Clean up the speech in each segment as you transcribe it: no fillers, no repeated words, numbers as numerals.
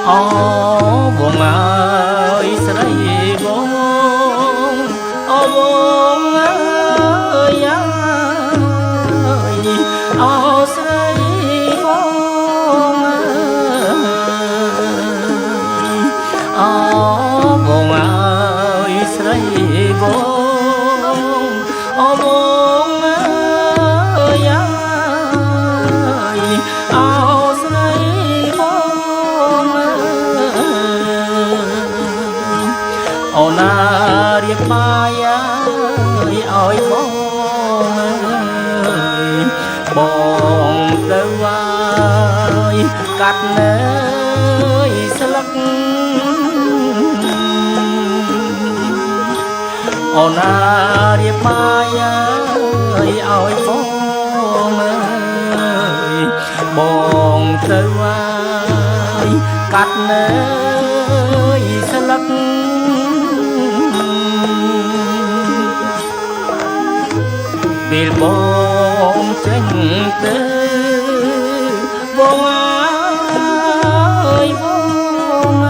អូបងអើយស្រីបងអូបងអើយអូស្រីបងអូបងអើយស្រីបងអូបងអើយអូស្រីបងអូណារៀបបាយឲ្យបងទៅហើយកាត់នៅស្លឹកអូណារៀបបាយឲ្យបងទៅហើយកាត់នៅស្លឹកពេលបងចេញទៅបងអើយបង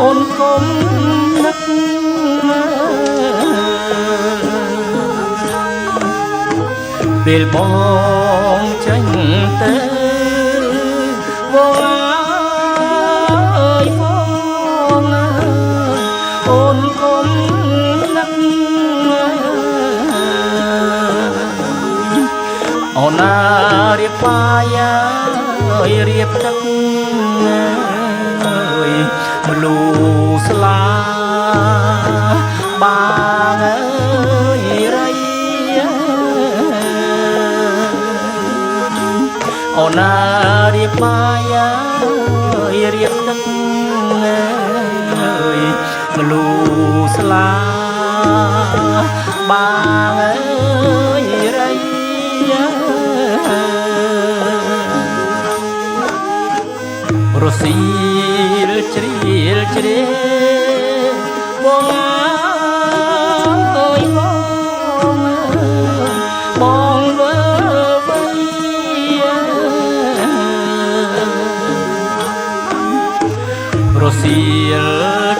អូនកុំនឹកពេលបងចេញទៅបងអើយបងអូនកុំនឹកអូណារៀបបាយរៀបទឹកមលូស្លាបាងរីអូណារៀបបាយរៀបទឹកមលូស្លាបាងរីរសៀលជ្រៀលជ្រេបងអើយបងវើវៃរសៀល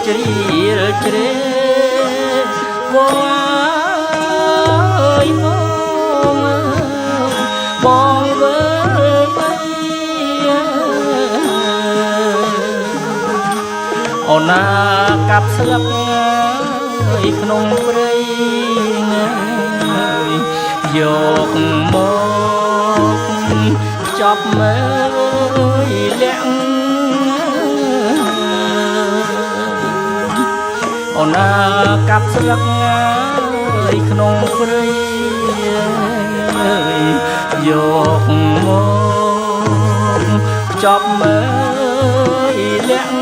ជ្រៀលជ្រេបងអើយបងវើអូណាកាប់ស្លឹកក្នុងព្រៃយកមកចាប់មើលលាក់អូណាកាប់ស្លឹកក្នុងព្រៃយកមកចាប់មើលលាក់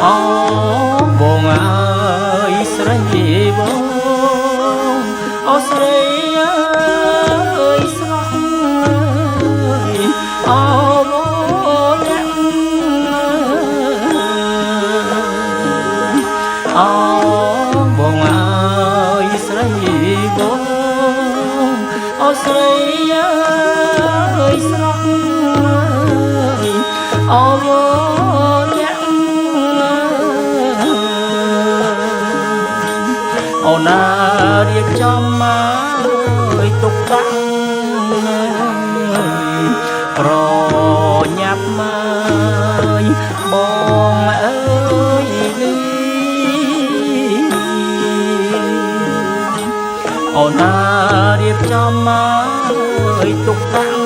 អូបងអើយស្រីបងអូស្រីអើយស្រស់អូបងលាក់អូបងអើយស្រីបងអូស្រីអើយស្រស់អូអូណារៀបចំមកទុកដាក់ប្រញាប់មកបងអើយអូណារៀបចំមកទុកដាក់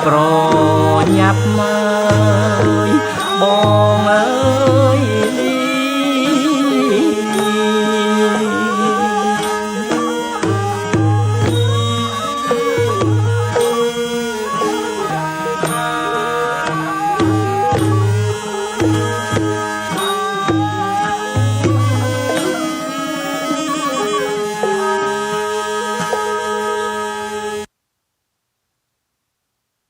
ប្រញាប់មកបង